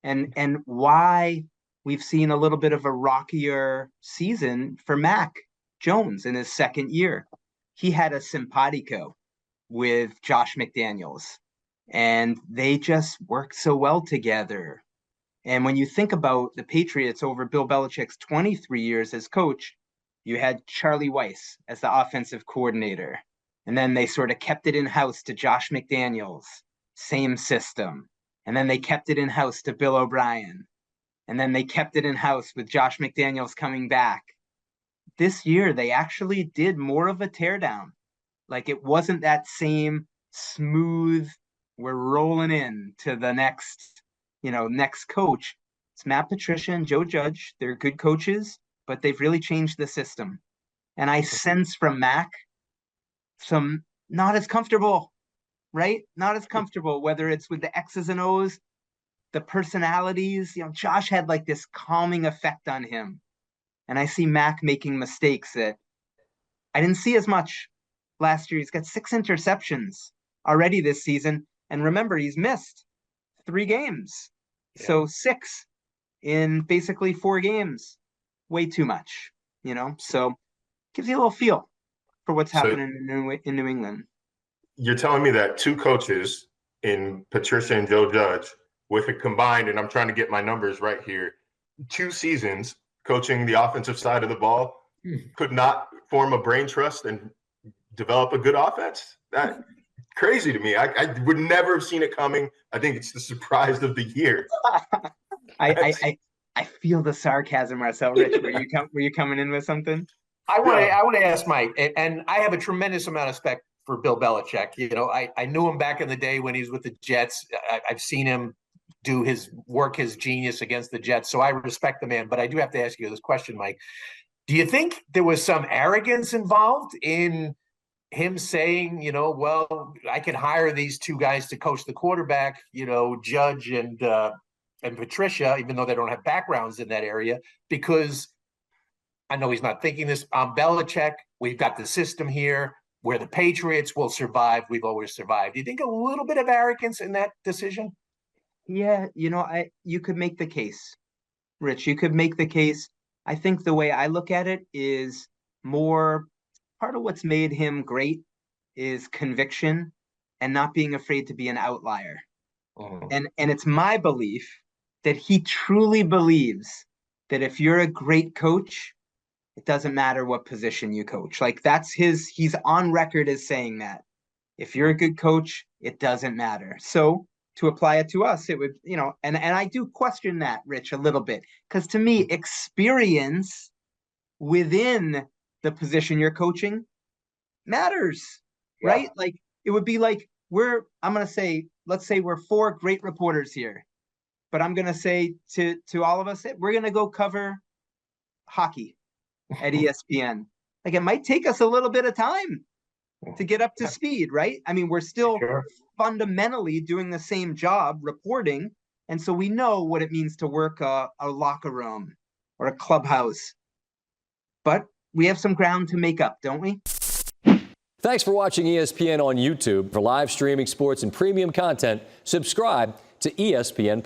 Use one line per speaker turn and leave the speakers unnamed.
and why we've seen a little bit of a rockier season for Mac Jones in his second year. He had a simpatico with Josh McDaniels, and they just worked so well together. And when you think about the Patriots over Bill Belichick's 23 years as coach, you had Charlie Weiss as the offensive coordinator. And then they sort of kept it in-house to Josh McDaniels, same system. And then they kept it in-house to Bill O'Brien. And then they kept it in-house with Josh McDaniels coming back. This year, they actually did more of a teardown. Like, it wasn't that same smooth, we're rolling in to the next coach. It's Matt Patricia and Joe Judge. They're good coaches, but they've really changed the system. And I sense from Mac some not as comfortable, right? Not as comfortable, whether it's with the X's and O's, the personalities. Josh had like this calming effect on him. And I see Mac making mistakes that I didn't see as much last year. He's got 6 interceptions already this season. And remember, he's missed 3 games. Yeah. So 6 in basically 4 games. Way too much, So gives you a little feel for what's happening in New England.
You're telling me that 2 coaches in Patricia and Joe Judge with a combined, and I'm trying to get my numbers right here, 2 seasons coaching the offensive side of the ball could not form a brain trust and develop a good offense? That's crazy to me. I would never have seen it coming. I think it's the surprise of the year.
I feel the sarcasm, Marcel. Rich, were you coming in with something?
I want to ask Mike, and I have a tremendous amount of respect for Bill Belichick. I knew him back in the day when he was with the Jets. I've seen him do his genius against the Jets. So I respect the man. But I do have to ask you this question, Mike. Do you think there was some arrogance involved in him saying, well, I can hire these 2 guys to coach the quarterback, Judge and Patricia, even though they don't have backgrounds in that area, because I know he's not thinking this. I'm Belichick. We've got the system here where the Patriots will survive. We've always survived. Do you think a little bit of arrogance in that decision?
Yeah, you could make the case, Rich. You could make the case. I think the way I look at it is more part of what's made him great is conviction and not being afraid to be an outlier. Oh. And it's my belief that he truly believes that if you're a great coach, it doesn't matter what position you coach. Like he's on record as saying that. If you're a good coach, it doesn't matter. So to apply it to us, it would, and I do question that, Rich, a little bit, because to me, experience within the position you're coaching matters, right? Like it would be like let's say we're 4 great reporters here, but I'm going to say to all of us, we're going to go cover hockey at ESPN. Like it might take us a little bit of time to get up to speed, right? I mean, we're still fundamentally doing the same job reporting. And so we know what it means to work a locker room or a clubhouse. But we have some ground to make up, don't we?
Thanks for watching ESPN on YouTube. For live streaming sports and premium content, subscribe to ESPN+.